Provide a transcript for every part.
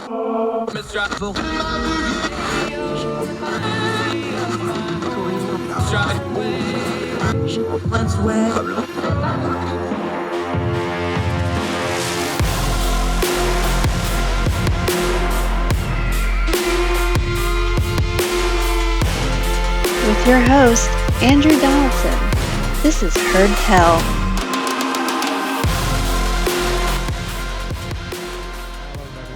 With your host, Andrew Donaldson. This is Heard Tell.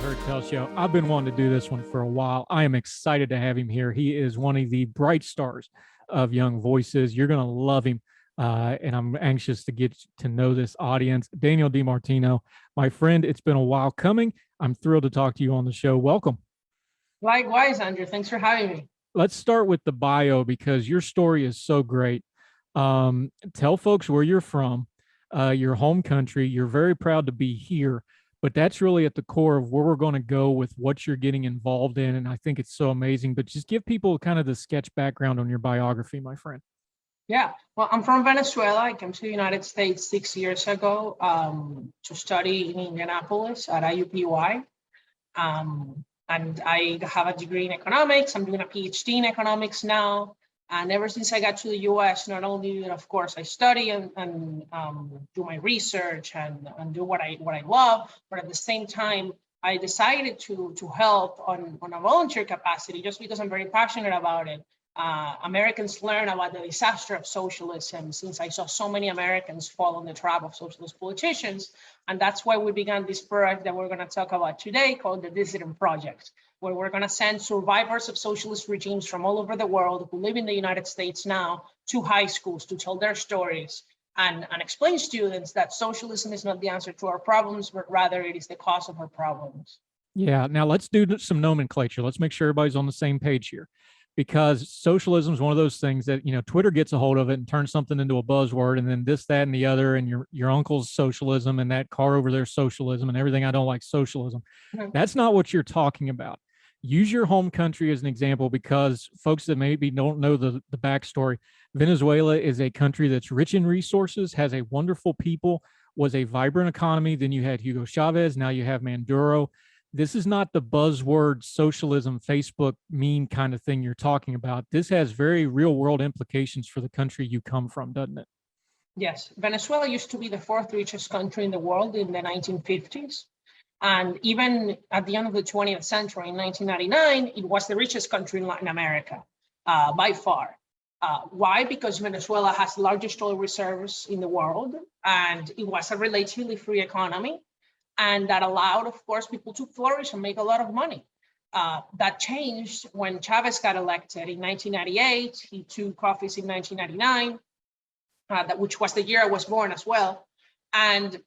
Heard Tell Show. I've been wanting to do this one for a while. I am excited to have him here. He is one of the bright stars of Young Voices. You're going to love him. And I'm anxious to get to know this audience. Daniel Di Martino, my friend, it's been a while coming. I'm thrilled to talk to you on the show. Welcome. Likewise, Andrew. Thanks for having me. Let's start with the bio because your story is so great. Tell folks where you're from, your home country. You're very proud to be here, but that's really at the core of where we're going to go with what you're getting involved in. And I think it's so amazing, but just give people kind of the sketch background on your biography, my friend. Yeah, well, I'm from Venezuela. I came to the United States 6 years ago to study in Indianapolis at IUPUI. And I have a degree in economics. I'm doing a PhD in economics now. And ever since I got to the US, not only did, of course, I study and do my research and do what I love, but at the same time, I decided to help on a volunteer capacity just because I'm very passionate about it. Americans learn about the disaster of socialism since I saw so many Americans fall in the trap of socialist politicians. And that's why we began this project that we're going to talk about today called the Dissident Project, where we're going to send survivors of socialist regimes from all over the world who live in the United States now to high schools to tell their stories and explain to students that socialism is not the answer to our problems, but rather it is the cause of our problems. Yeah. Now let's do some nomenclature. Let's make sure everybody's on the same page here. Because socialism is one of those things that, you know, Twitter gets a hold of it and turns something into a buzzword, and then this, that, and the other, and your uncle's socialism and that car over there socialism and everything. I don't like socialism. Mm-hmm. That's not what you're talking about. Use your home country as an example because folks that maybe don't know the backstory, Venezuela is a country that's rich in resources, has a wonderful people, was a vibrant economy. Then you had Hugo Chavez. Now you have Manduro. This is not the buzzword socialism, Facebook meme kind of thing you're talking about. This has very real world implications for the country you come from, doesn't it? Yes. Venezuela used to be the fourth richest country in the world in the 1950s. And even at the end of the 20th century, in 1999, it was the richest country in Latin America by far. Why? Because Venezuela has the largest oil reserves in the world, and it was a relatively free economy. And that allowed, of course, people to flourish and make a lot of money. That changed when Chavez got elected in 1998. He took office in 1999, which was the year I was born as well. And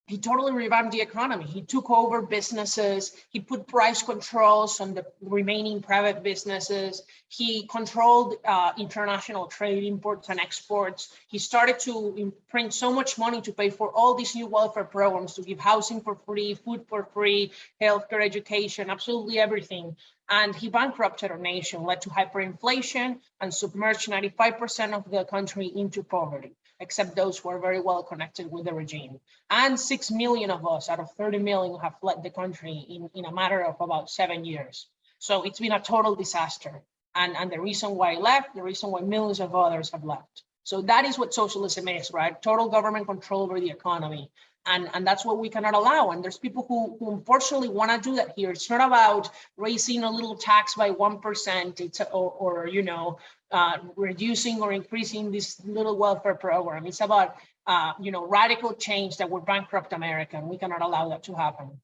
he totally revamped the economy. He took over businesses. He put price controls on the remaining private businesses. He controlled international trade, imports and exports. He started to print so much money to pay for all these new welfare programs, to give housing for free, food for free, healthcare, education, absolutely everything. And he bankrupted our nation, led to hyperinflation, and submerged 95% of the country into poverty, except those who are very well connected with the regime. And 6 million of us out of 30 million have fled the country in a matter of about 7 years. So it's been a total disaster. And the reason why I left, the reason why millions of others have left. So that is what socialism is, right? Total government control over the economy. And that's what we cannot allow. And there's people who unfortunately want to do that here. It's not about raising a little tax by 1%. It's or reducing or increasing this little welfare program. It's about radical change that would bankrupt America, and we cannot allow that to happen.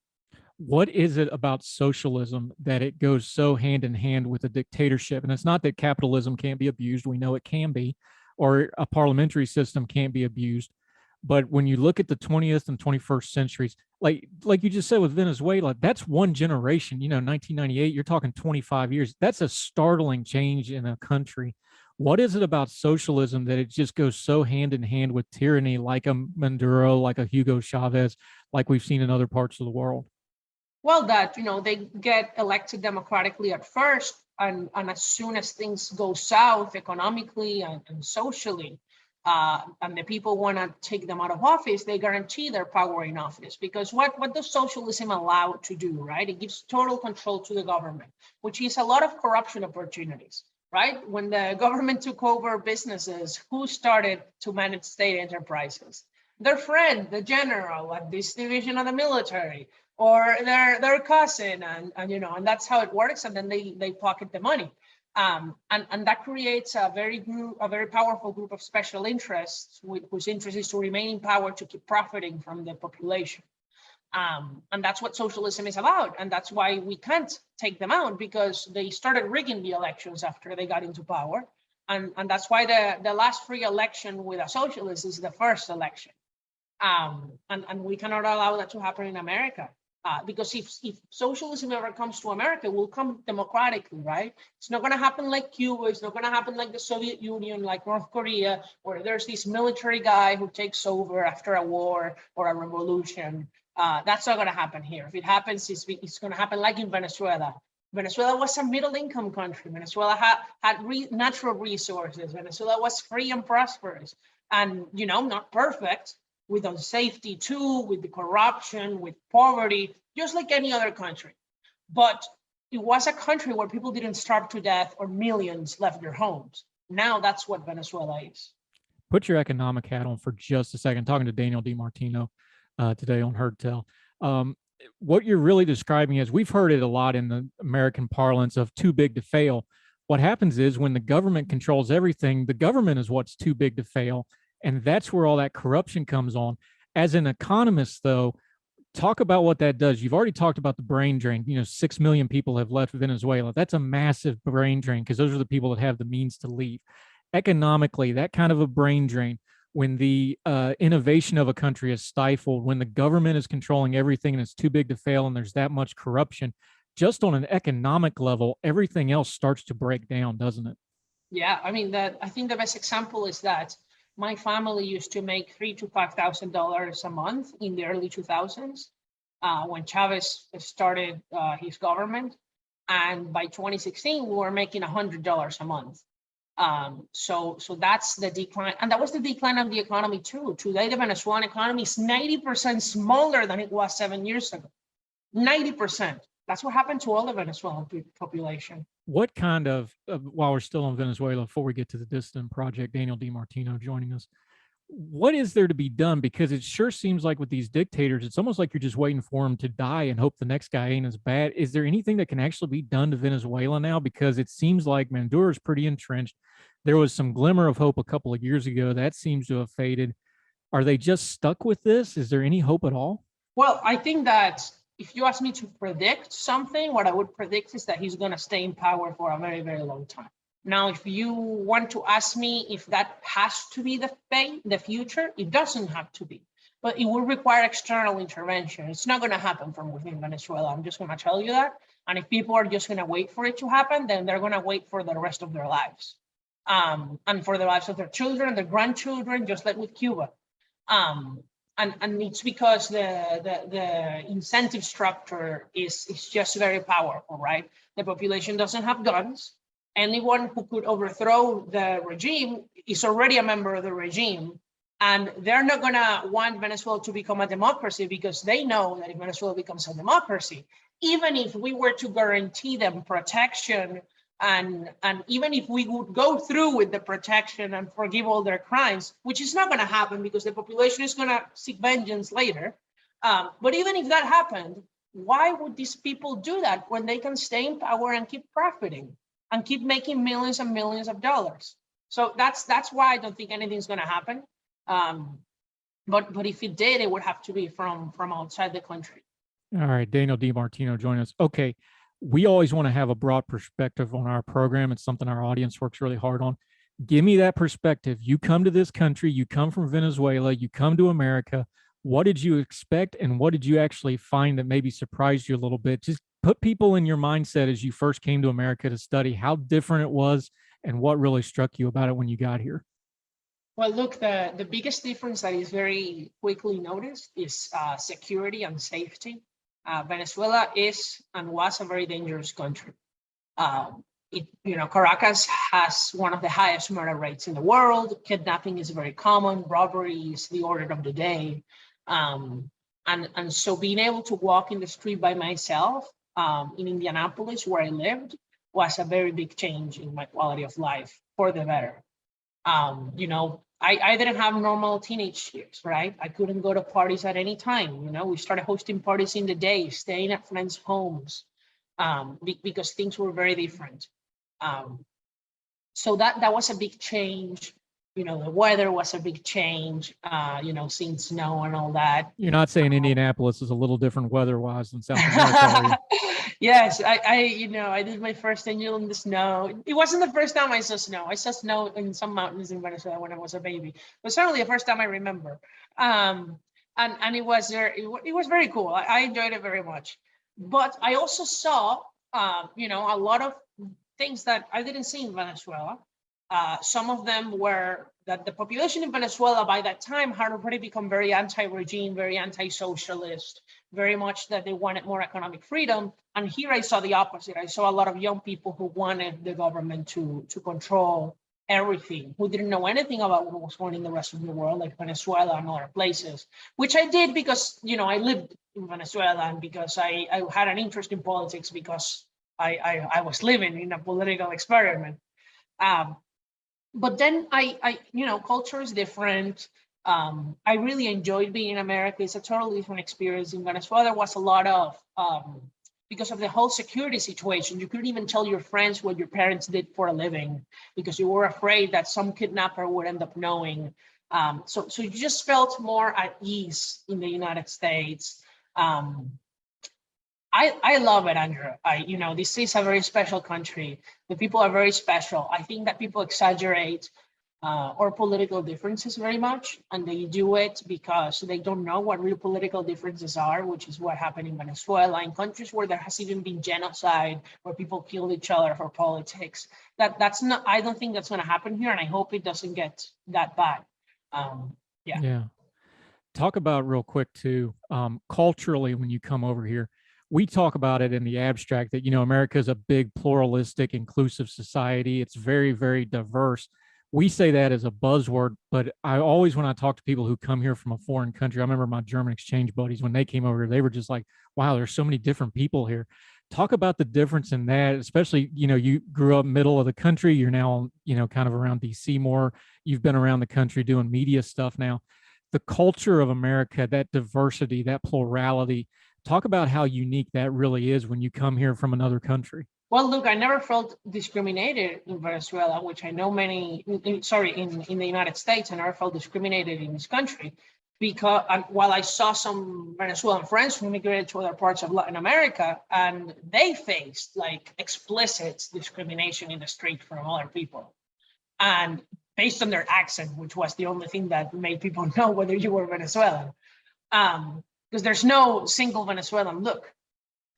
What is it about socialism that it goes so hand in hand with a dictatorship? And it's not that capitalism can't be abused. We know it can be, or a parliamentary system can't be abused. But when you look at the 20th and 21st centuries, like you just said with Venezuela, that's one generation, 1998, you're talking 25 years. That's a startling change in a country. What is it about socialism that it just goes so hand in hand with tyranny, like a Manduro, like a Hugo Chavez, like we've seen in other parts of the world? Well, they get elected democratically at first, and as soon as things go south economically and socially, and the people want to take them out of office, they guarantee their power in office. Because what does socialism allow to do, right? It gives total control to the government, which is a lot of corruption opportunities, right? When the government took over businesses, who started to manage state enterprises? Their friend, the general at this division of the military, or their cousin, and that's how it works. And then they pocket the money. And that creates a very powerful group of special interests whose interest is to remain in power to keep profiting from the population. And that's what socialism is about. And that's why we can't take them out, because they started rigging the elections after they got into power. And that's why the last free election with a socialist is the first election. And we cannot allow that to happen in America. Because if socialism ever comes to America, it will come democratically, right? It's not going to happen like Cuba. It's not going to happen like the Soviet Union, like North Korea, where there's this military guy who takes over after a war or a revolution. That's not going to happen here. If it happens, it's going to happen like in Venezuela. Venezuela was a middle-income country. Venezuela had natural resources. Venezuela was free and prosperous, and not perfect, with unsafety too, with the corruption, with poverty, just like any other country. But it was a country where people didn't starve to death or millions left their homes. Now that's what Venezuela is. Put your economic hat on for just a second. Talking to Daniel Di Martino today on Heard Tell. What you're really describing is, we've heard it a lot in the American parlance of too big to fail. What happens is, when the government controls everything, the government is what's too big to fail. And that's where all that corruption comes on. As an economist, though, talk about what that does. You've already talked about the brain drain. 6 million people have left Venezuela. That's a massive brain drain, because those are the people that have the means to leave. Economically, that kind of a brain drain, when the innovation of a country is stifled, when the government is controlling everything and it's too big to fail, and there's that much corruption, just on an economic level, everything else starts to break down, doesn't it? Yeah, I think the best example is that my family used to make $3,000 to $5,000 a month in the early 2000s when Chavez started his government. And by 2016, we were making $100 a month. So that's the decline. And that was the decline of the economy too. Today, the Venezuelan economy is 90% smaller than it was 7 years ago. 90%. That's what happened to all the Venezuelan population. What kind of, while we're still in Venezuela, before we get to the Dissident Project, Daniel Di Martino joining us, what is there to be done? Because it sure seems like with these dictators, it's almost like you're just waiting for them to die and hope the next guy ain't as bad. Is there anything that can actually be done to Venezuela now? Because it seems like Manduro is pretty entrenched. There was some glimmer of hope a couple of years ago. That seems to have faded. Are they just stuck with this? Is there any hope at all? Well, I think that if you ask me to predict something, what I would predict is that he's going to stay in power for a very, very long time. Now, if you want to ask me if that has to be the fate, the future, it doesn't have to be. But it will require external intervention. It's not going to happen from within Venezuela. I'm just going to tell you that. And if people are just going to wait for it to happen, then they're going to wait for the rest of their lives. And for the lives of their children, their grandchildren, just like with Cuba. And it's because the incentive structure is just very powerful, right? The population doesn't have guns. Anyone who could overthrow the regime is already a member of the regime. And they're not going to want Venezuela to become a democracy, because they know that if Venezuela becomes a democracy, even if we were to guarantee them protection, and even if we would go through with the protection and forgive all their crimes, which is not going to happen because the population is going to seek vengeance later. But even if that happened, why would these people do that when they can stay in power and keep profiting and keep making millions and millions of dollars? So that's why I don't think anything's going to happen. But if it did, it would have to be from outside the country. All right, Daniel Di Martino join us. Okay. We always want to have a broad perspective on our program. It's something our audience works really hard on. Give me that perspective. You come to this country, you come from Venezuela, you come to America. What did you expect, and what did you actually find that maybe surprised you a little bit? Just put people in your mindset as you first came to America to study how different it was and what really struck you about it when you got here. Well, look, the biggest difference that is very quickly noticed is security and safety. Venezuela is and was a very dangerous country. Caracas has one of the highest murder rates in the world. Kidnapping is very common. Robbery is the order of the day. And so being able to walk in the street by myself in Indianapolis, where I lived, was a very big change in my quality of life for the better. I didn't have normal teenage years, right? I couldn't go to parties at any time. We started hosting parties in the day, staying at friends' homes, because things were very different. So that was a big change. The weather was a big change, seeing snow and all that. You're not saying Indianapolis is a little different weather-wise than South America, are you? Yes, I did my first annual in the snow. It wasn't the first time I saw snow. I saw snow in some mountains in Venezuela when I was a baby, but certainly the first time I remember. And it was very cool. I enjoyed it very much. But I also saw, a lot of things that I didn't see in Venezuela. Some of them were that the population in Venezuela by that time had already become very anti-regime, very anti-socialist, very much that they wanted more economic freedom. And here I saw the opposite. I saw a lot of young people who wanted the government to control everything, who didn't know anything about what was going on in the rest of the world, like Venezuela and other places, which I did because, I lived in Venezuela and because I had an interest in politics because I was living in a political experiment. But then culture is different. I really enjoyed being in America. It's a totally different experience. In Venezuela, there was a lot of, because of the whole security situation, you couldn't even tell your friends what your parents did for a living because you were afraid that some kidnapper would end up knowing. So you just felt more at ease in the United States. I love it, Andrew. This is a very special country. The people are very special. I think that people exaggerate our political differences very much, and they do it because they don't know what real political differences are, which is what happened in Venezuela, in countries where there has even been genocide, where people killed each other for politics. That's not. I don't think that's going to happen here, and I hope it doesn't get that bad. Yeah. Talk about real quick too, culturally, when you come over here. We talk about it in the abstract that, America is a big pluralistic, inclusive society. It's very, very diverse. We say that as a buzzword, but I always, when I talk to people who come here from a foreign country, I remember my German exchange buddies, when they came over here, they were just like, wow, there's so many different people here. Talk about the difference in that, especially, you grew up middle of the country. You're now, kind of around DC more. You've been around the country doing media stuff now. The culture of America, that diversity, that plurality, talk about how unique that really is when you come here from another country. Well, look, I never felt discriminated in Venezuela, which I know in the United States, I never felt discriminated in this country because while I saw some Venezuelan friends who immigrated to other parts of Latin America, and they faced like explicit discrimination in the street from other people. And based on their accent, which was the only thing that made people know whether you were Venezuelan. Because there's no single Venezuelan look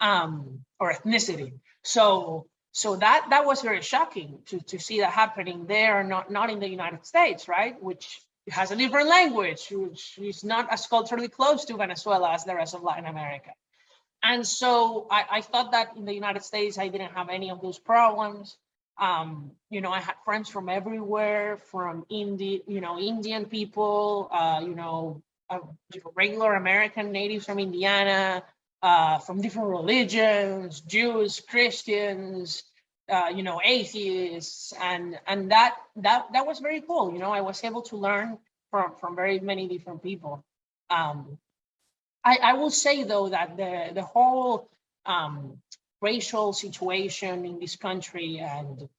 or ethnicity. So that was very shocking to see that happening there, not in the United States, right? Which has a different language, which is not as culturally close to Venezuela as the rest of Latin America. And so I thought that in the United States, I didn't have any of those problems. I had friends from everywhere, from Indian people, regular American natives from Indiana, from different religions, Jews, Christians, atheists, and that was very cool. I was able to learn from very many different people. I will say though that the whole racial situation in this country and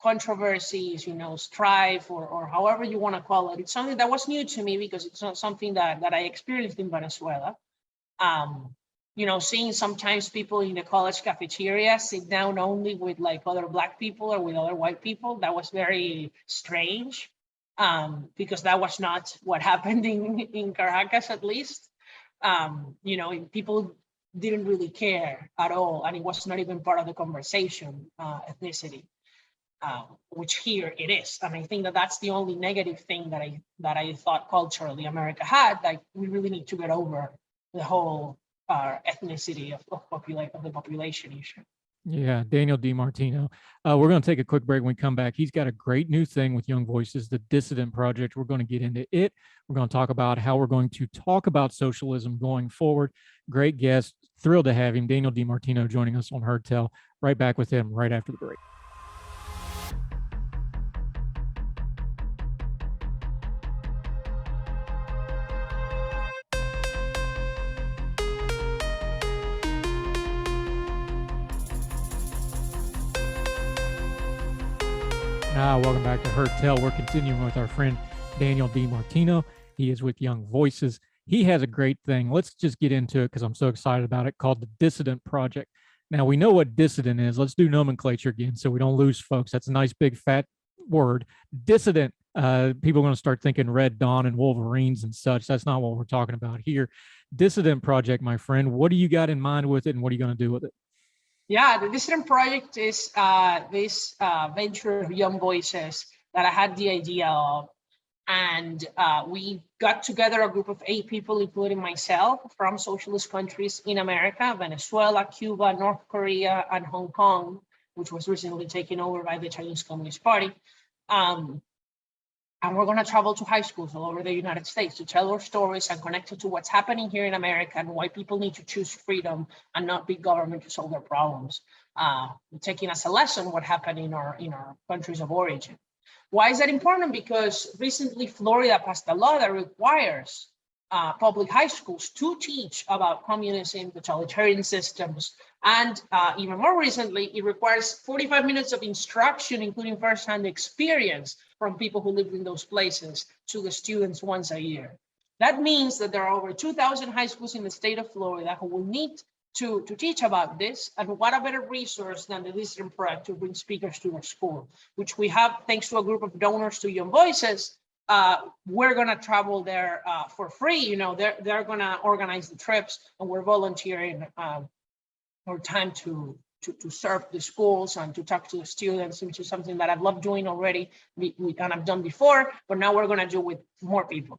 controversies, strife, or however you want to call it, it's something that was new to me because it's not something that I experienced in Venezuela. Seeing sometimes people in the college cafeteria sit down only with like other Black people or with other white people, that was very strange because that was not what happened in Caracas, at least. People didn't really care at all, and it was not even part of the conversation, ethnicity. Which here it is, and I think that that's the only negative thing that I thought culturally America had. Like we really need to get over the whole ethnicity of the population issue. Yeah, Daniel Di Martino. We're going to take a quick break. When we come back, he's got a great new thing with Young Voices, the Dissident Project. We're going to get into it. We're going to talk about how we're going to talk about socialism going forward. Great guest. Thrilled to have him. Daniel Di Martino joining us on Heard Tell. Right back with him right after the break. Welcome back to Heard Tell. We're continuing with our friend Daniel Di Martino. He is with Young Voices. He has a great thing. Let's just get into it because I'm so excited about it, called the Dissident Project. Now, we know what dissident is. Let's do nomenclature again so we don't lose folks. That's a nice big fat word. Dissident. People are going to start thinking Red Dawn and Wolverines and such. That's not what we're talking about here. Dissident Project, my friend. What do you got in mind with it, and what are you going to do with it? Yeah, the Dissident Project is this venture of Young Voices that I had the idea of. And we got together a group of 8 people, including myself, from socialist countries in America: Venezuela, Cuba, North Korea, and Hong Kong, which was recently taken over by the Chinese Communist Party. And we're going to travel to high schools all over the United States to tell our stories and connect it to what's happening here in America and why people need to choose freedom and not big government to solve their problems. Taking as a lesson what happened in our countries of origin. Why is that important? Because recently Florida passed a law that requires public high schools to teach about communism, totalitarian systems, and even more recently, it requires 45 minutes of instruction, including firsthand experience from people who lived in those places, to the students once a year. That means that there are over 2,000 high schools in the state of Florida who will need to teach about this. And what a better resource than the Dissident Project to bring speakers to our school, which we have thanks to a group of donors to Young Voices. We're going to travel there for free. They're going to organize the trips, and we're volunteering our time to serve the schools and to talk to the students, which is something that I've loved doing already. We kind of done before, but now we're going to do with more people.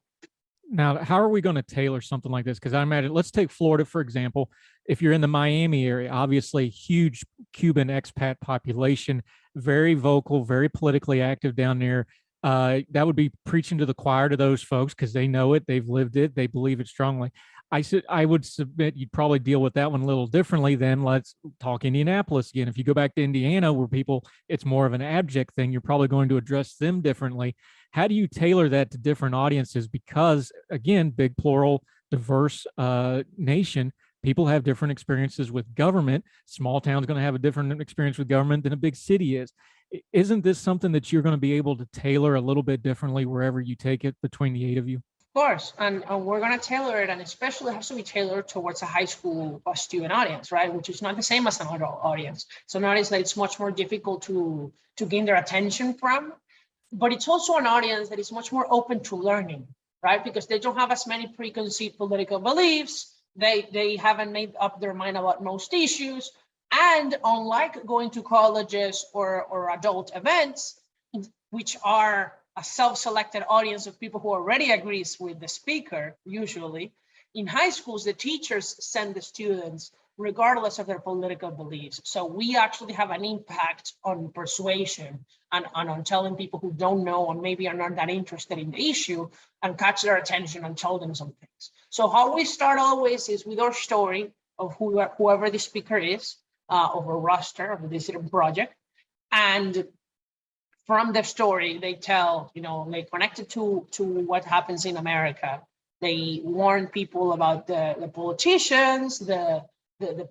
Now, how are we going to tailor something like this? Because I imagine, let's take Florida, for example. If you're in the Miami area, obviously huge Cuban expat population, very vocal, very politically active down there. That would be preaching to the choir to those folks because they know it, they've lived it, they believe it strongly. I would submit you'd probably deal with that one a little differently than, let's talk Indianapolis again. If you go back to Indiana, where people, it's more of an abject thing, you're probably going to address them differently. How do you tailor that to different audiences? Because again, big plural, diverse nation, people have different experiences with government. Small town's going to have a different experience with government than a big city is. Isn't this something that you're going to be able to tailor a little bit differently wherever you take it between the 8 of you? Of course, and we're going to tailor it, and especially has to be tailored towards a high school student audience, right? Which is not the same as an adult audience. So notice that it's much more difficult to gain their attention from, but it's also an audience that is much more open to learning, right? Because they don't have as many preconceived political beliefs. They haven't made up their mind about most issues, and unlike going to colleges or adult events, which are a self-selected audience of people who already agrees with the speaker, usually, in high schools, the teachers send the students regardless of their political beliefs. So we actually have an impact on persuasion and on telling people who don't know and maybe are not that interested in the issue and catch their attention and tell them some things. So how we start always is with our story of whoever the speaker is, of a roster of the Dissident Project. And from their story, they tell, they connect it to what happens in America. They warn people about the politicians, the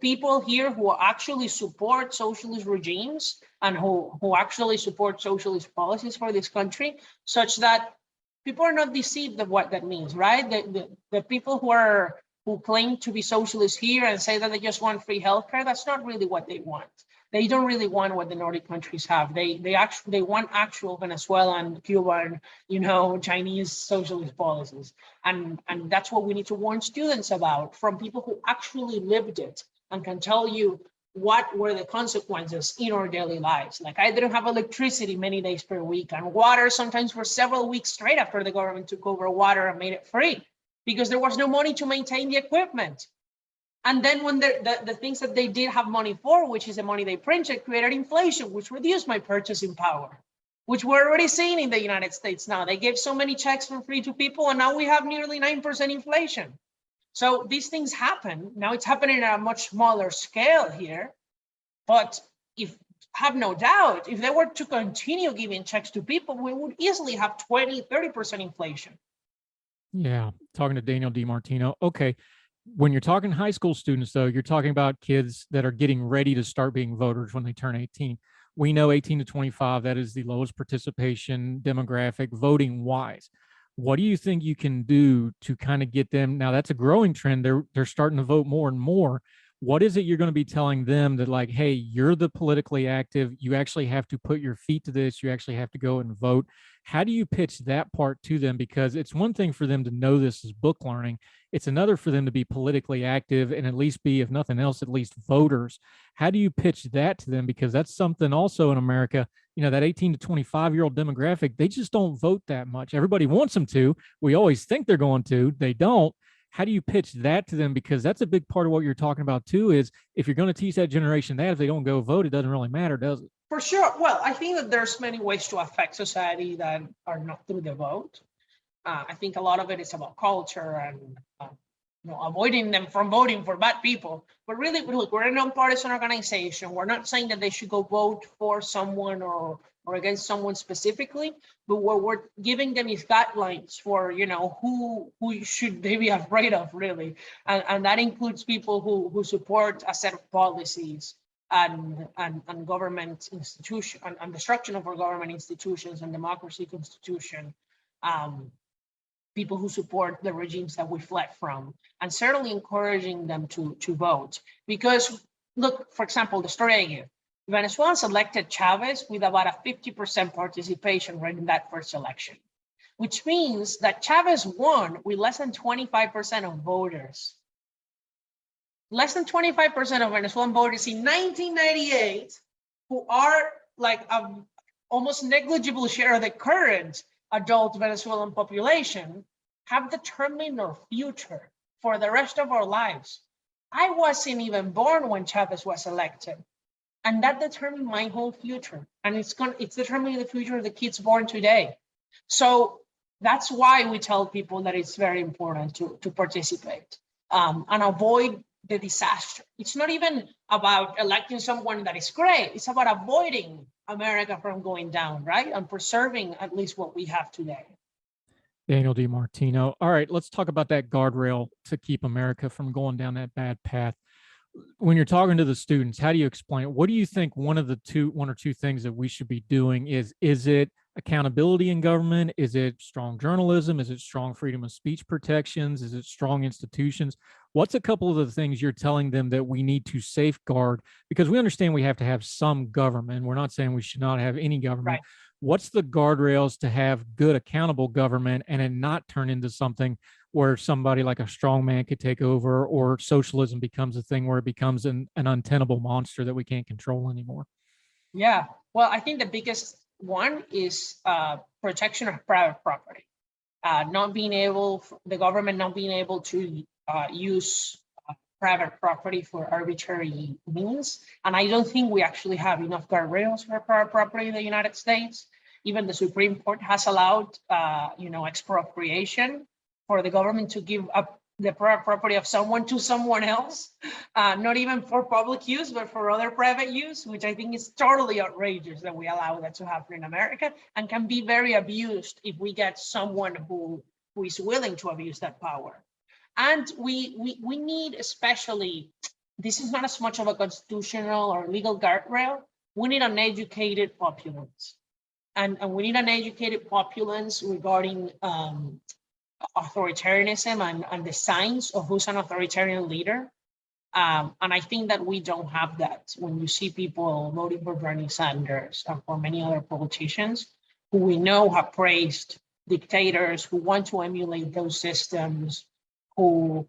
people here who actually support socialist regimes and who actually support socialist policies for this country, such that people are not deceived of what that means, right? The people who claim to be socialists here and say that they just want free healthcare, that's not really what they want. They don't really want what the Nordic countries have. They want actual Venezuelan, Cuban, Chinese socialist policies. And that's what we need to warn students about, from people who actually lived it and can tell you what were the consequences in our daily lives. Like, I didn't have electricity many days per week, and water sometimes for several weeks straight after the government took over water and made it free, because there was no money to maintain the equipment. And then when the things that they did have money for, which is the money they printed, created inflation, which reduced my purchasing power, which we're already seeing in the United States now. They gave so many checks for free to people, and now we have nearly 9% inflation. So these things happen. Now it's happening at a much smaller scale here. But have no doubt, if they were to continue giving checks to people, we would easily have 20, 30% inflation. Yeah, talking to Daniel Di Martino. Okay, when you're talking high school students, though, you're talking about kids that are getting ready to start being voters when they turn 18. We know 18 to 25, that is the lowest participation demographic voting wise. What do you think you can do to kind of get them? Now that's a growing trend. They're starting to vote more and more. What is it you're going to be telling them that, like, hey, you're the politically active, you actually have to put your feet to this, you actually have to go and vote? How do you pitch that part to them? Because it's one thing for them to know this is book learning. It's another for them to be politically active and at least be, if nothing else, at least voters. How do you pitch that to them? Because that's something also in America, you know, that 18 to 25-year-old demographic, they just don't vote that much. Everybody wants them to. We always think they're going to. They don't. How do you pitch that to them? Because that's a big part of what you're talking about too, is if you're going to teach that generation that if they don't go vote, it doesn't really matter, does it? For sure. Well, I think that there's many ways to affect society that are not through the vote. I think a lot of it is about culture and avoiding them from voting for bad people. But really, look, we're a nonpartisan organization. We're not saying that they should go vote for someone or against someone specifically, but what we're giving them is guidelines for, who should they be afraid of, really. And that includes people who support a set of policies and government institution and the structure of our government institutions and democracy constitution, people who support the regimes that we fled from, and certainly encouraging them to vote. Because look, for example, the story I give, Venezuelans elected Chavez with about a 50% participation rate in that first election, which means that Chavez won with less than 25% of voters. Less than 25% of Venezuelan voters in 1998, who are like an almost negligible share of the current adult Venezuelan population, have determined our future for the rest of our lives. I wasn't even born when Chavez was elected, and that determined my whole future. And it's determining the future of the kids born today. So that's why we tell people that it's very important to participate and avoid the disaster. It's not even about electing someone that is great. It's about avoiding America from going down, right? And preserving at least what we have today. Daniel Di Martino. All right, let's talk about that guardrail to keep America from going down that bad path. When you're talking to the students, how do you explain it? What do you think one or two things that we should be doing is it accountability in government? Is it strong journalism? Is it strong freedom of speech protections? Is it strong institutions? What's a couple of the things you're telling them that we need to safeguard? Because we understand we have to have some government. We're not saying we should not have any government. Right. What's the guardrails to have good, accountable government and it not turn into something where somebody like a strong man could take over, or socialism becomes a thing where it becomes an untenable monster that we can't control anymore? Yeah, well, I think the biggest one is protection of private property. The government not being able to use private property for arbitrary means. And I don't think we actually have enough guardrails for private property in the United States. Even the Supreme Court has allowed, expropriation for the government to give up the private property of someone to someone else, not even for public use, but for other private use, which I think is totally outrageous that we allow that to happen in America, and can be very abused if we get someone who is willing to abuse that power. And we need, especially, this is not as much of a constitutional or legal guardrail, we need an educated populace. And we need an educated populace regarding authoritarianism and the signs of who's an authoritarian leader. And I think that we don't have that when you see people voting for Bernie Sanders and for many other politicians who we know have praised dictators, who want to emulate those systems, who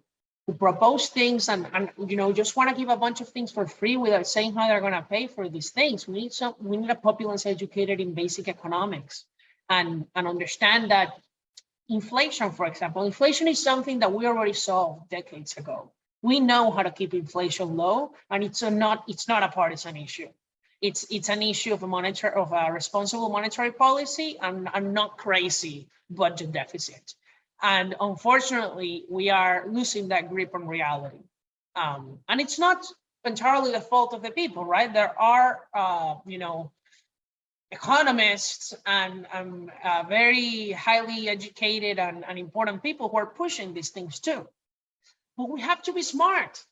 propose things and just want to give a bunch of things for free without saying how they're going to pay for these things. We need a populace educated in basic economics and understand that inflation, for example, inflation is something that we already solved decades ago. We know how to keep inflation low, and it's not a partisan issue. It's an issue of a responsible monetary policy and not crazy budget deficit. And unfortunately, we are losing that grip on reality. And it's not entirely the fault of the people, right? There are, economists and very highly educated and important people who are pushing these things too. But we have to be smart,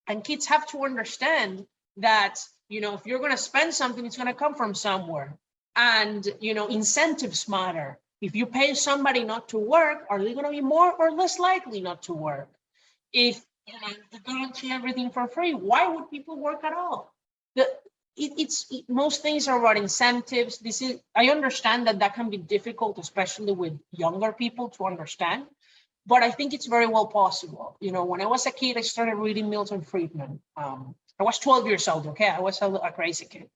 and kids have to understand that, if you're going to spend something, it's going to come from somewhere. And, incentives matter. If you pay somebody not to work, are they going to be more or less likely not to work? If they guarantee everything for free, why would people work at all? Most things are about incentives. I understand that can be difficult, especially with younger people, to understand. But I think it's very well possible. When I was a kid, I started reading Milton Friedman. I was 12 years old, okay? I was a crazy kid.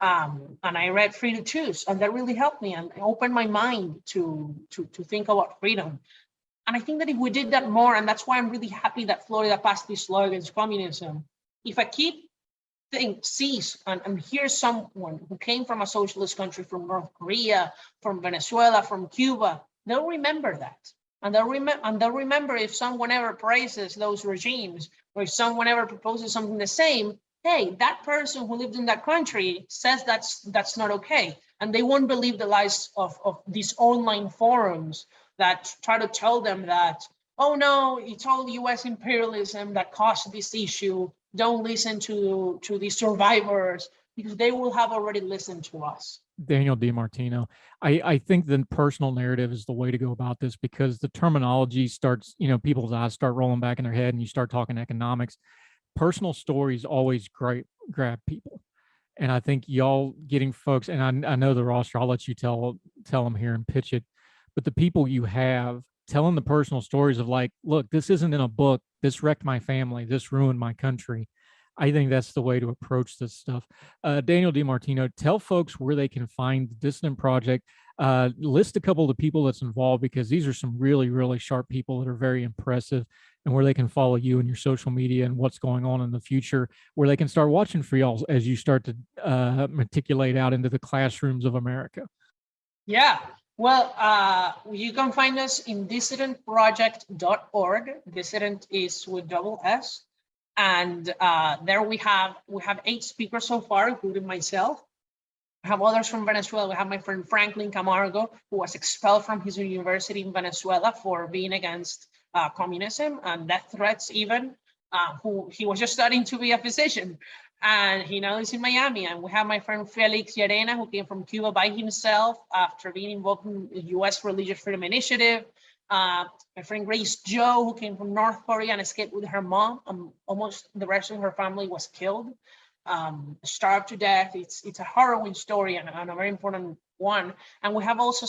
And I read Free to Choose, and that really helped me and opened my mind to think about freedom. And I think that if we did that more, and that's why I'm really happy that Florida passed this law against communism. If a kid sees and hears someone who came from a socialist country, from North Korea, from Venezuela, from Cuba, they'll remember that. And they'll remember if someone ever praises those regimes, or if someone ever proposes something the same, hey, that person who lived in that country says that's not okay. And they won't believe the lies of these online forums that try to tell them that, oh no, it's all US imperialism that caused this issue. Don't listen to the survivors, because they will have already listened to us. Daniel Di Martino, I think the personal narrative is the way to go about this, because the terminology starts, people's eyes start rolling back in their head and you start talking economics. Personal stories always grab people. And I think y'all getting folks, and I know the roster, I'll let you tell them here and pitch it, but the people you have telling the personal stories of like, look, this isn't in a book, this wrecked my family, this ruined my country. I think that's the way to approach this stuff. Daniel Di Martino, tell folks where they can find the Dissident Project. List a couple of the people that's involved, because these are some really, really sharp people that are very impressive, and where they can follow you and your social media and what's going on in the future, where they can start watching for y'all as you start to matriculate out into the classrooms of America. Yeah. Well, you can find us in dissidentproject.org. Dissident is with double S. And there we have 8 speakers so far, including myself. I have others from Venezuela. We have my friend Franklin Camargo, who was expelled from his university in Venezuela for being against communism and death threats even. He was just studying to be a physician, and he now is in Miami. And we have my friend Felix Llerena, who came from Cuba by himself after being involved in the U.S. Religious Freedom Initiative. My friend Grace Joe, who came from North Korea and escaped with her mom. Almost the rest of her family was killed, starved to death. It's a harrowing story and a very important one. And we have also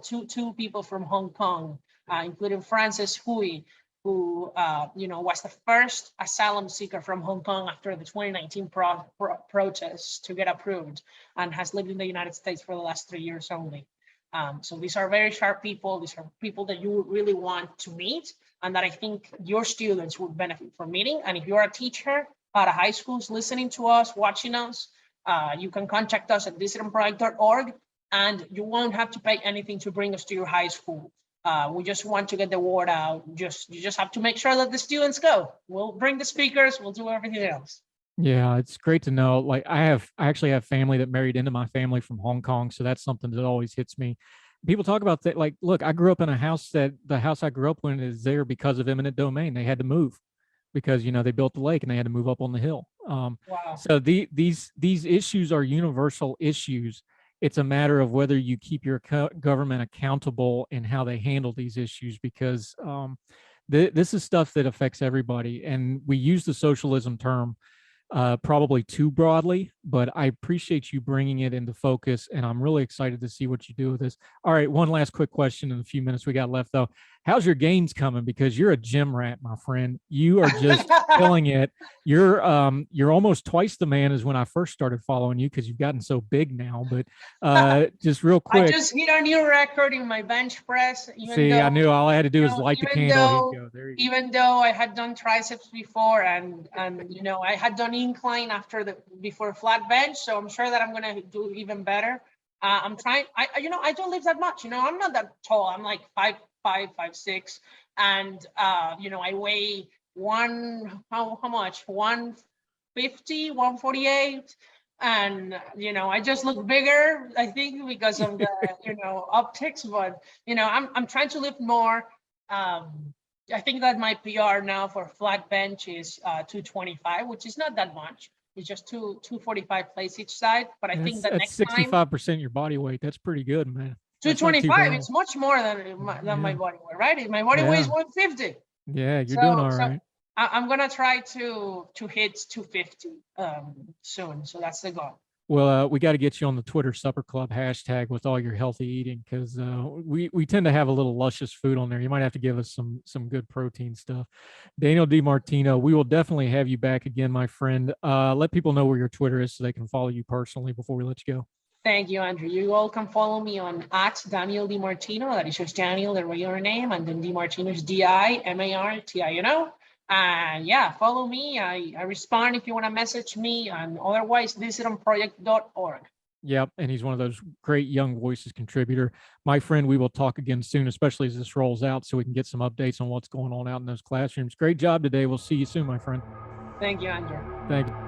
two people from Hong Kong, including Frances Hui, who was the first asylum seeker from Hong Kong after the 2019 protests to get approved, and has lived in the United States for the last 3 years only. So these are very sharp people. These are people that you would really want to meet, and that I think your students would benefit from meeting. And if you're a teacher at a high school listening to us, watching us, you can contact us at dissidentproject.org, and you won't have to pay anything to bring us to your high school. We just want to get the word out. You just have to make sure that the students go. We'll bring the speakers. We'll do everything else. Yeah, it's great to know. Like I actually have family that married into my family from Hong Kong. So that's something that always hits me. People talk about that. Like, look, I grew up in a house the house I grew up in is there because of eminent domain. They had to move because, they built the lake and they had to move up on the hill. Wow. So these issues are universal issues. It's a matter of whether you keep your government accountable in how they handle these issues, because this is stuff that affects everybody. And we use the socialism term probably too broadly, but I appreciate you bringing it into focus, and I'm really excited to see what you do with this. All right, one last quick question in the few minutes we got left, though. how's your gains coming? Because you're a gym rat, my friend. You are just killing it. You're almost twice the man as when I first started following you, because you've gotten so big now. But just real quick, I just hit a new record in my bench press. I knew all I had to do was light the candle. Even though I had done triceps before, and I had done incline before flat bench, so I'm sure that I'm gonna do even better. I'm trying. I don't lift that much. I'm not that tall. I'm like 5'5", 5'6", and I weigh how much? 150, 148. And I just look bigger, I think, because of the optics. But I'm trying to lift more. I think that my PR now for flat bench is 225, which is not that much. It's just 245 plates each side. But I think that next 65% your body weight. That's pretty good, man. 225. It's much more than my body weight, right? My body weight is 150. Yeah, you're doing all right. I'm gonna try to hit 250 soon. So that's the goal. Well, we got to get you on the Twitter Supper Club hashtag with all your healthy eating, because we tend to have a little luscious food on there. You might have to give us some good protein stuff. Daniel Di Martino, we will definitely have you back again, my friend. Let people know where your Twitter is so they can follow you personally before we let you go. Thank you, Andrew. You all can follow me on @Daniel Di Martino. That is just Daniel, the regular name, and then Di Martino is DiMartino. And yeah, follow me. I respond if you want to message me, and otherwise DissentProject.org. Yep, and he's one of those great Young Voices contributor. My friend, we will talk again soon, especially as this rolls out, so we can get some updates on what's going on out in those classrooms. Great job today. We'll see you soon, my friend. Thank you, Andrew. Thank you.